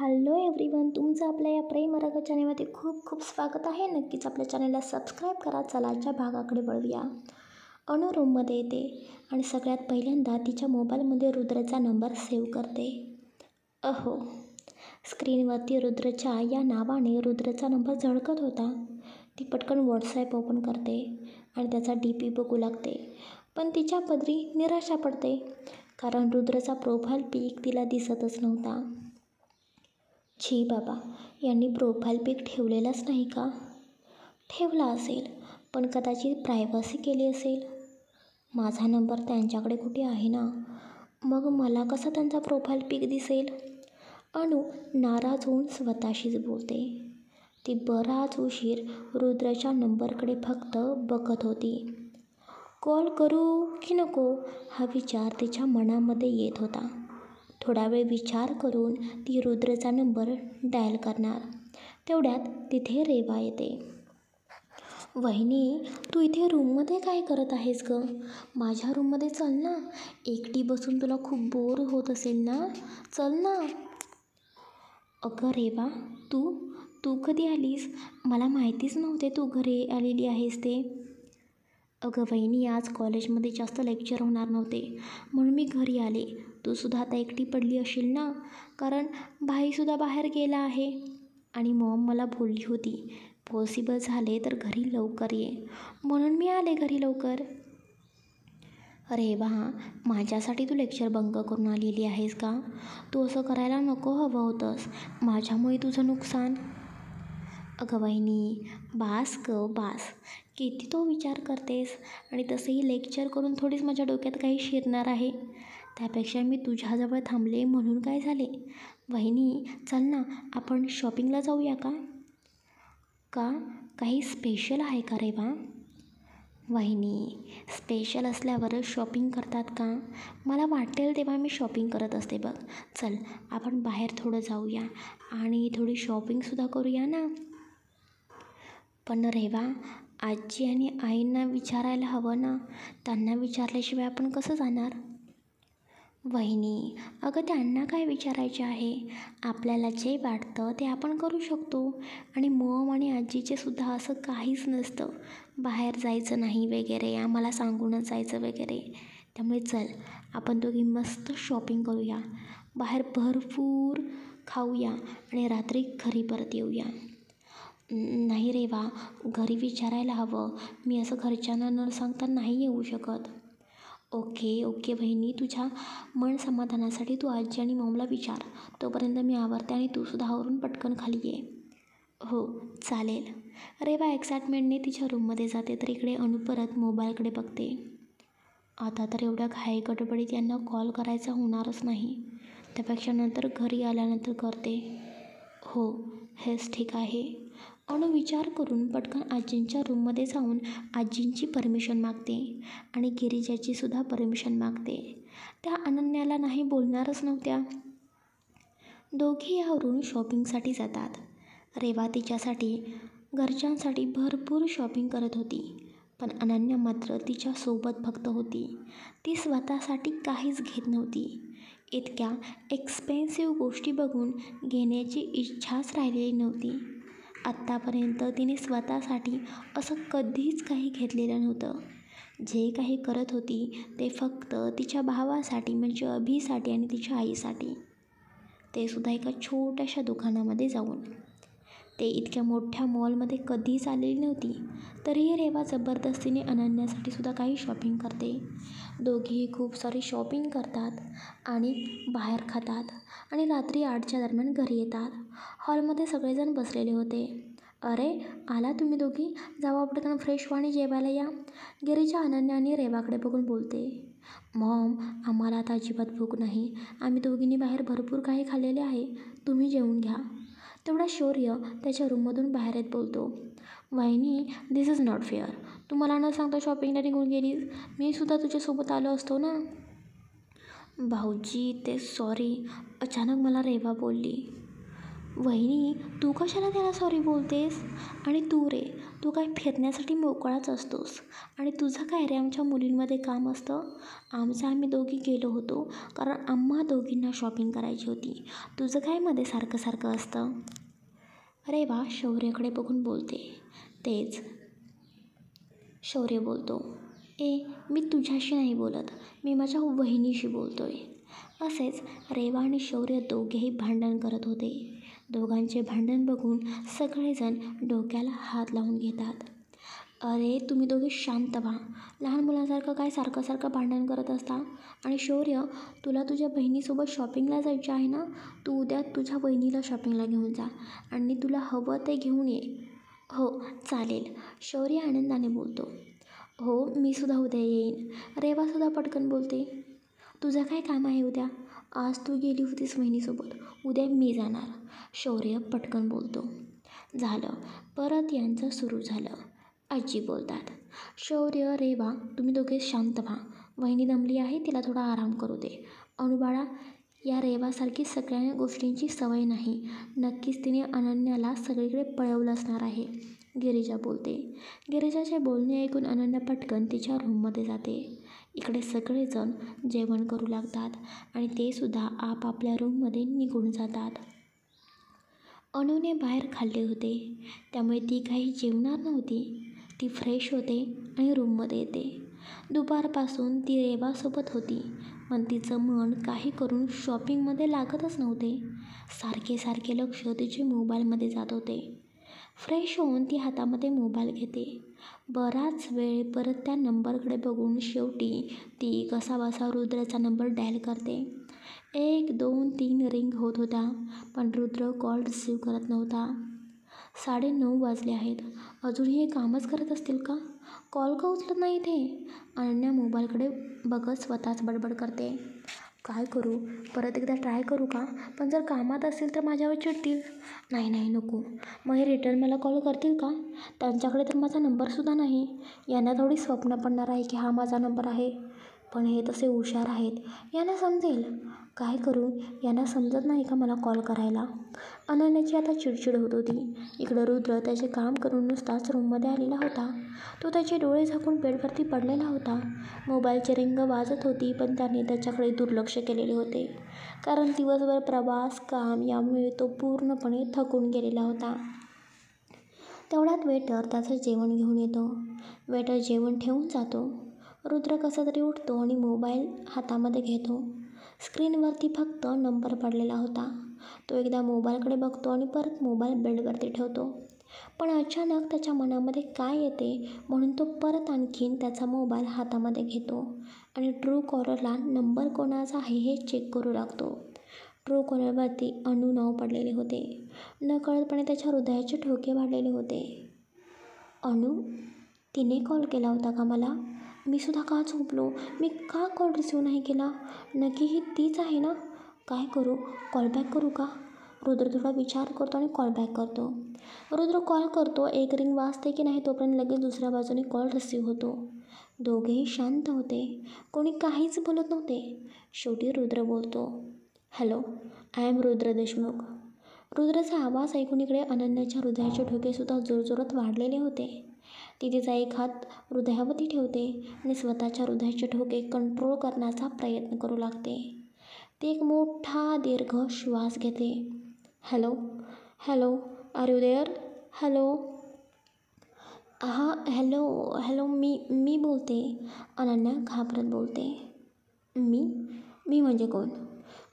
Hello everyone, तुमचं आपल्या या प्रेम रंग चॅनलमध्ये खूप खूप स्वागत आहे. नक्कीच आपल्या चॅनलला सबस्क्राईब करा. चला आजच्या भागाकडे वळूया. अनु रूममध्ये येते आणि सगळ्यात पहिल्यांदा तिच्या मोबाईलमध्ये रुद्रचा नंबर सेव्ह करते. अहो, स्क्रीनवरती रुद्रच्या या नावाने रुद्रचा नंबर झळकत होता. ती पटकन व्हॉट्सॲप ओपन करते आणि त्याचा DP बघू लागते. पण तिच्या पदरी निराशा पडते, कारण रुद्रचा प्रोफाईल पिक तिला दिसतच नव्हता. छी बाबा, यांनी प्रोफाईल पिक ठेवलेलाच नाही का? ठेवला असेल, पण कदाचित प्रायव्हसी केली असेल. माझा नंबर त्यांच्याकडे कुठे आहे ना, मग मला कसा त्यांचा प्रोफाईल पिक दिसेल? अनु नाराज होऊन स्वतःशीच बोलते. ती बराच उशीर रुद्रच्या नंबरकडे फक्त बघत होती. कॉल करू की नको हा विचार तिच्या मनामध्ये येत होता. थोडा वेळ विचार करून ती रुद्रचा नंबर डायल करणार. तेवढ्यात तिथे रेवा येते. वहिनी, तू इथे रूममध्ये काय करत आहेस ग? माझ्या रूममध्ये चल ना, एकटी बसून तुला खूप बोर होत असेल ना, चल ना. अगं रेवा, तू तू कधी आलीस? मला माहितीच नव्हते तू घरी आलेली आहेस ते. अगं वहिनी, आज कॉलेजमध्ये जास्त लेक्चर होणार नव्हते म्हणून मी घरी आले. तूसुद्धा आता एकटी पडली असशील ना, कारण भाईसुद्धा बाहेर गेला आहे आणि मॉम मला बोलली होती पॉसिबल झाले तर घरी लवकर ये, म्हणून मी आले घरी लवकर. अरे वा, माझ्यासाठी तू लेक्चर बंक करून आलेली आहेस का? तू असं करायला नको हवं होतंस, माझ्यामुळे तुझं नुकसान. अगं वहिनी, बास ग बास, किती तो विचार करतेस, आणि तसंही लेक्चर करून थोडीच माझ्या डोक्यात काही शिरणार आहे. त्यापेक्षा मी तुझ्याजवळ थांबले म्हणून काय झाले. वहिनी चल ना, आपण शॉपिंगला जाऊया का? का, काही स्पेशल आहे का रेवा? वहिनी, स्पेशल असल्यावरच शॉपिंग करतात का? मला वाटेल तेव्हा मी शॉपिंग करत असते बघ. चल आपण बाहेर थोडं जाऊया आणि थोडी शॉपिंगसुद्धा करूया ना. पण रेवा, आजी आणि आईंना विचारायला हवं ना, त्यांना विचारल्याशिवाय आपण कसं जाणार? वहिनी, अगं त्यांना काय विचारायचे आहे? आपल्याला जे वाटतं ते आपण करू शकतो. आणि मॉम आणि आजीचे सुद्धा असं काहीच नसतं, बाहेर जायचं नाही वगैरे, आम्हाला सांगूनच जायचं वगैरे. त्यामुळे चल आपण दोघी मस्त शॉपिंग करूया, बाहेर भरपूर खाऊया आणि रात्री घरी परत येऊया. नाही रेवा, घरी विचारायला हवं, मी असं घरच्यांना न सांगता नाही येऊ शकत. ओके ओके बहिणी, तुझ्या मन समाधानासाठी तू आजी आणि मॉमला विचार, तोपर्यंत मी आवरते आणि तूसुद्धा आवरून पटकन खाली ये. हो चालेल. रेवा एक्साइटमेंटने तिच्या रूममध्ये जाते तर इकडे अनु परत मोबाईलकडे बघते. आता तर एवढ्या घाई गडबडीत यांना कॉल करायचा होणारच नाही, त्यापेक्षा नंतर घरी आल्यानंतर करते. हो, हेच ठीक आहे. अनु विचार करून पटकन आजींच्या रूममध्ये जाऊन आजींची परमिशन मागते आणि गिरिजाची सुद्धा परमिशन मागते. त्या अनन्याला नाही बोलणारच नव्हत्या. दोघी आवरून शॉपिंगसाठी जातात. रेवा तिच्यासाठी घरच्यांसाठी भरपूर शॉपिंग करत होती, पण अनन्या मात्र तिच्यासोबत फक्त होती. ती स्वतःसाठी काहीच घेत नव्हती. इतक्या एक्सपेन्सिव्ह गोष्टी बघून घेण्याची इच्छाच राहिलेली नव्हती. आत्तापर्यंत तिने स्वतःसाठी असं कधीच काही घेतलेलं नव्हतं. जे काही करत होती ते फक्त तिच्या भावासाठी म्हणजे अभिसाठी आणि तिच्या आईसाठी, ते सुद्धा एका छोट्याशा दुकानामध्ये जाऊन. ते इतक्या मोठ्या मॉलमध्ये कधीच आलेली नव्हती. तरीही रेवा जबरदस्तीने अनन्यासाठी सुद्धा काही शॉपिंग करते. दोघीही खूप सारी शॉपिंग करतात आणि बाहेर खातात आणि रात्री 8च्या दरम्यान घरी येतात. हॉलमध्ये सगळेजण बसलेले होते. अरे आला तुम्ही दोघी, जावा पटकन फ्रेश व्हा आणि जेवायला या. गिरिजा अनन्या आणि रेवाकडे बघून बोलते. मॉम, आम्हाला आता अजिबात भूक नाही, आम्ही दोघींनी बाहेर भरपूर काही खाल्लेले आहे, तुम्ही जेवून घ्या. तेवढा शौर्य त्याच्या रूममधून बाहेर येत बोलतो. वहिनी, दिस इज नॉट फेअर, तू मला न सांगता शॉपिंगला निघून गेलीस, मी सुद्धा तुझ्यासोबत आलो असतो ना. भाऊजी ते सॉरी, अचानक मला रेवा बोलली. वहिनी, तू कशाला त्याला सॉरी बोलतेस? आणि तू रे, तू काय फिरण्यासाठी मोकळाच असतोस. आणि तुझं काय रे आमच्या मुलींमध्ये काम असतं? आम्ही दोघी गेलो होतो कारण आम्हा दोघींना शॉपिंग करायची होती. तुझं काय मध्ये सारखं सारखं असतं? अरे वा, शौर्यकडे बघून बोलते. तेच. शौर्य बोलतो, मी तुझ्याशी नाही बोलत, मी माझ्या वहिनीशी बोलतोय. असेच रेवा आणि शौर्य दोघेही भांडण करत होते. दोघांचे भांडण बघून सगळेजण डोक्याला हात लावून घेतात. अरे तुम्ही दोघे शांत व्हा. लहान मुलांसारखं काय सारखं सारखं भांडण करत असता? आणि शौर्य, तुला तुझ्या बहिणीसोबत शॉपिंगला जायचे आहे ना? तू उद्या तुझ्या बहिणीला शॉपिंगला घेऊन जा आणि तुला हवं ते घेऊन ये. हो चालेल, शौर्य आनंदाने बोलतो. हो मी सुद्धा उद्या येईन. रेवासुद्धा पटकन बोलते. तुझं काय काम आहे उद्या? आज तू गेली होतीस बहिणीसोबत, उद्या मी जाणार. शौर्य पटकन बोलतो. झालं, परत यांचं सुरू झालं. आजी बोलतात, शौर्य, रेवा तुम्ही दोघे शांत व्हा. वहिनी दमली आहे, तिला थोडा आराम करू दे. अनुबाळा, या रेवासारखी सगळ्या गोष्टींची सवय नाही. नक्कीच तिने अनन्याला सगळीकडे पळवलं असणार आहे. गिरिजा बोलते. गिरिजाचे बोलणे ऐकून अनन्या पटकन तिच्या रूममध्ये जाते. इकडे सगळेजण जेवण करू लागतात आणि ते सुद्धा आपापल्या रूममध्ये निघून जातात. अनुने बाहेर खाल्ले होते, त्यामुळे ती काही जेवणार नव्हती. ती फ्रेश होते आणि रूममध्ये येते. दुपारपासून ती रेवासोबत होती, पण तिचं मन काही करून शॉपिंगमध्ये लागतच नव्हते. सारखे सारखे लक्ष तिचे मोबाईलमध्ये जात होते. फ्रेश होऊन ती हातामध्ये मोबाईल घेते. बराच वेळ परत त्या नंबरकडे बघून शेवटी ती कसाबसा रुद्रचा नंबर डायल करते. 1 2 3 रिंग होत होता, पण रुद्र कॉल रिसीव्ह करत नव्हता. 9:30 वाजले आहेत. अजूनही हे कामच करत असतील का? कॉल का उचलत नाही ते? अनन्या मोबाईलकडे बघत स्वतःच बडबड करते. काय करू? परत एकदा ट्राय करू का? पण जर कामात असेल तर माझ्यावर चिडतील. नाही नको. मग हे रिटर्न मला कॉल करतील का? त्यांच्याकडे तर माझा नंबरसुद्धा नाही. यांना थोडी स्वप्न पडणार आहे की हा माझा नंबर आहे. पण हे तसे हुशार आहेत, यांना समजेल. काय करू? यांना समजत नाही का मला कॉल करायला? अनन्याची आता चिडचिड होत होती. इकडं रुद्र त्याचे काम करून नुसताच रूममध्ये आलेला होता. तो त्याचे डोळे झाकून बेडवरती पडलेला होता. मोबाईलची रिंग वाजत होती, पण त्याने त्याच्याकडे दुर्लक्ष केलेले होते, कारण दिवसभर प्रवास, काम यामुळे तो पूर्णपणे थकून गेलेला होता. तेवढ्यात वेटर त्याचं जेवण घेऊन येतो. वेटर जेवण ठेवून जातो. रुद्र कसा तरी उठतो आणि मोबाईल हातामध्ये घेतो. स्क्रीनवरती फक्त नंबर पडलेला होता. तो एकदा मोबाईलकडे बघतो आणि परत मोबाईल बेडवरती ठेवतो. पण अचानक त्याच्या मनामध्ये काय येते म्हणून तो परत आणखीन त्याचा मोबाईल हातामध्ये घेतो आणि ट्रू कॉलरला नंबर कोणाचा आहे हे चेक करू लागतो. ट्रू कॉलरवरती अनु नाव पडलेले होते. नकळतपणे त्याच्या हृदयाचे ठोके वाढलेले होते. अनु, तिने कॉल केला होता का मला? मी सुद्धा का झोपलो? मी का कॉल रिसीव्ह नाही केला? नक्की ही तीच आहे ना? काय करू? कॉलबॅक करू का? रुद्र थोडा विचार करतो आणि कॉलबॅक करतो. रुद्र कॉल करतो. 1 रिंग वाजते की नाही तोपर्यंत लगेच दुसऱ्या बाजूने कॉल रिसीव्ह होतो. दोघेही शांत होते. कोणी काहीच बोलत नव्हते. शेवटी रुद्र बोलतो. Hello, I am Rudra Deshmukh. रुद्रचा आवाज ऐकून इकडे अनन्याच्या हृदयाचे ठोकेसुद्धा जोरजोरात वाढलेले होते. ती तिचा एक हात हृदयावरती ठेवते आणि स्वतःच्या हृदयाचे ठोके कंट्रोल करण्याचा प्रयत्न करू लागते. ती एक मोठा दीर्घ श्वास घेते. Hello, are you there? Hello. Hello मी बोलते. अनन्या घाबरत बोलते. मी म्हणजे कोण?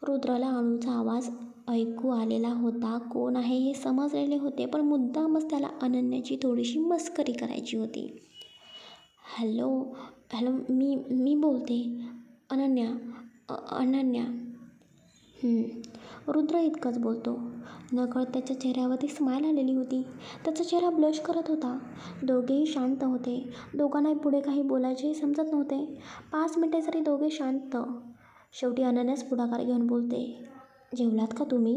रुद्राला अणूचा आवाज ऐकू आलेला होता. कोण आहे हे समजलेले होते, पण मुद्दामच त्याला अनन्याची थोडीशी मस्करी करायची होती. हॅलो मी बोलते. अनन्या. रुद्र इतकंच बोलतो. नकळत त्याच्या चेहऱ्यावरती स्माईल आलेली होती. त्याचा चेहरा ब्लश करत होता. दोघेही शांत होते. दोघांनाही पुढे काही बोलायचे समजत नव्हते. 5 मिनिटे जरी दोघे शांत. शेवटी अनन्याच पुढाकार घेऊन बोलते. जेवलात का तुम्ही?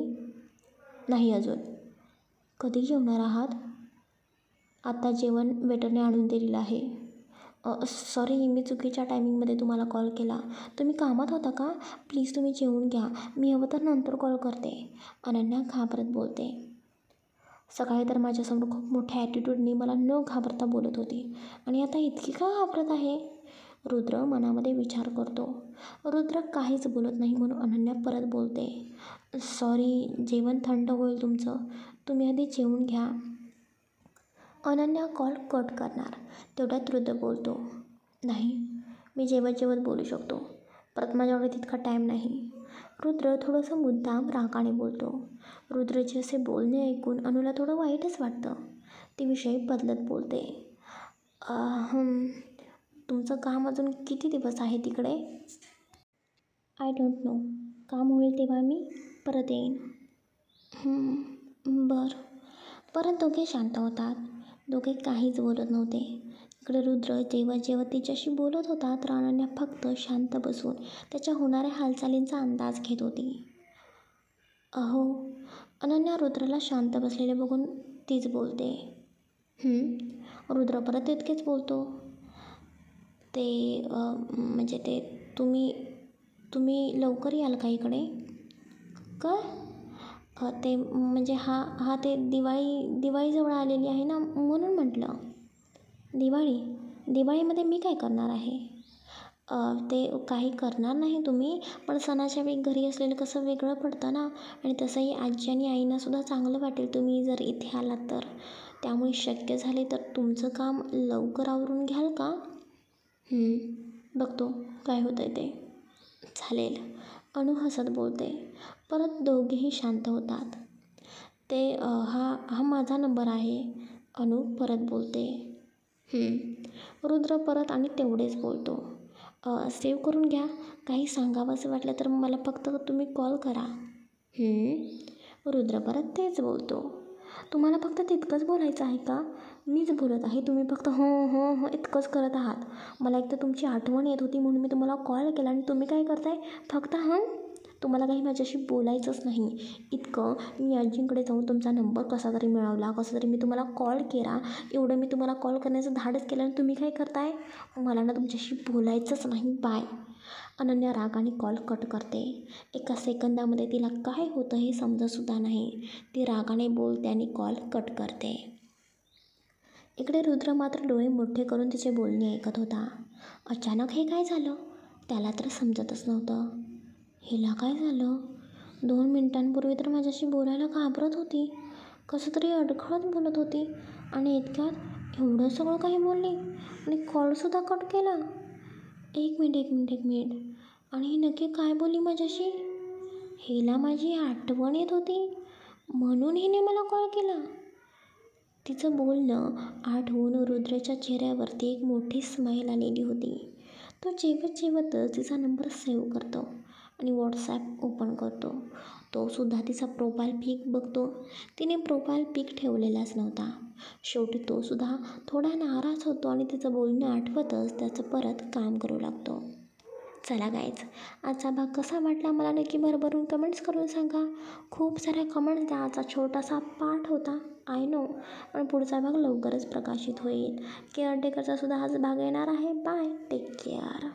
नाही अजून. कधी जेवणार आहात? आता जेवण वेटरने आणून दिलेलं आहे. सॉरी, मी चुकीच्या टायमिंगमध्ये तुम्हाला कॉल केला. तुम्ही कामात होता का? प्लीज तुम्ही जेवून घ्या. मी हवं तर नंतर कॉल करते. अनन्या घाबरत बोलते. सकाळी तर माझ्यासमोर खूप मोठ्या ॲटिट्यूडने मला न घाबरता बोलत होती आणि आता इतकी का घाबरत आहे. रुद्र मनामध्ये विचार करतो. रुद्र काहीच बोलत नाही म्हणून अनन्या परत बोलते, सॉरी, जेवण थंड होईल तुमचं, तुम्ही आधी जेवून घ्या. अनन्या कॉल कट करणार तेवढ्यात रुद्र बोलतो, नाही, मी जेवत जेवत बोलू शकतो, परत माझ्याकडे तितका टाईम नाही. रुद्र थोडंसं मुद्दाम रागाने बोलतो. रुद्रचे असे बोलणे ऐकून अनुला थोडं वाईटच वाटतं. ती विषय बदलत बोलते, तुमचं काम अजून किती दिवस आहे तिकडे. आय डोंट नो, काम होईल तेव्हा मी परत येईन. बरं. परत दोघे शांत होतात. दोघे काहीच बोलत नव्हते. इकडे रुद्र जेव्हा जेव्हा तिच्याशी बोलत होता तर अनन्या फक्त शांत बसून त्याच्या होणाऱ्या हालचालींचा अंदाज घेत होती. अहो, अनन्या रुद्रला शांत बसलेले बघून तीच बोलते. रुद्र परत इतकेच बोलतो, म्हणजे ते तुम्ही लवकर याल का इकडे. काय ते म्हणजे ते दिवाळीजवळ आलेली आहे ना म्हणून म्हटलं. दिवाळीमध्ये मी काय करणार आहे. ते काही करणार नाही तुम्ही, पण सणाच्या वेळी घरी असलेलं कसं वेगळं पडतं ना, आणि तसंही आजी आणि आईंनासुद्धा चांगलं वाटेल तुम्ही जर इथे आलात तर. त्यामुळे शक्य झाले तर तुमचं काम लवकर आवरून घ्याल का. बघतो काय होतं आहे ते. चालेल, अनु हसत बोलते. परत दोघेही शांत होतात. हा माझा नंबर आहे, अनु परत बोलते. रुद्र परत आणि तेवढेच बोलतो, सेव्ह करून घ्या, काही सांगावंसं वाटलं तर मला फक्त तुम्ही कॉल करा. रुद्र परत तेच बोलतो, तुम्हाला फक्त तितकंच बोलायचं आहे का. मीच बोलत आहे, तुम्ही फक्त हो हो हो इतकंच करत आहात. मला एक तर तुमची आठवण येत होती म्हणून मी तुम्हाला कॉल केला आणि तुम्ही काय करताय फक्त तुम्हाला काही माझ्याशी बोलायचंच नाही. इतकं मी आजींकडे जाऊन तुमचा नंबर कसा तरी मिळवला, कसा तरी मी तुम्हाला कॉल केला, एवढं मी तुम्हाला कॉल करण्याचं धाडस केलं आणि तुम्ही काय करताय. मला ना तुमच्याशी बोलायचंच नाही, बाय. अनन्या रागाने कॉल कट करते. एका सेकंदामध्ये तिला काय होतं हे समजतसुद्धा नाही. ती रागाने बोलते आणि कॉल कट करते. इकडे रुद्र मात्र डोळे मोठे करून तिचे बोलणे ऐकत होता. अचानक हे काय झालं त्याला तर समजतच नव्हतं. हिला काय झालं. 2 मिनिटांपूर्वी तर माझ्याशी बोलायला घाबरत होती, कसं तरी अडखळत बोलत होती आणि इतक्यात एवढं सगळं काही बोलली आणि कॉलसुद्धा कट केला. एक मिनिट आणि ही नक्की काय बोलली माझ्याशी. हिला माझी आठवण येत होती म्हणून हिने मला कॉल केला. तिचं बोलणं आठवून रुद्रच्या चेहऱ्यावरती एक मोठी स्माईल आलेली होती. तो जेवतच तिचा नंबर सेव्ह करतो आणि व्हॉट्सॲप ओपन करतो. तो सुद्धा तिचा प्रोफाईल पिक बघतो. तिने प्रोफाईल पिक ठेवलेलाच नव्हता. शेवटी तो सुद्धा थोडा नाराज होतो आणि तिचं बोलणं आठवतच त्याचं परत काम करू लागतो. चला गाईज, आजचा भाग कसा वाटला मला नक्की भरभरून कमेंट्स करून सांगा. खूप साऱ्या कमेंट्स द्या. आजचा छोटासा पार्ट होता, आय नो, पण पुढचा भाग लवकरच प्रकाशित होईल. केअरटेकरचा सुद्धा आज भाग येणार आहे. Bye, take care.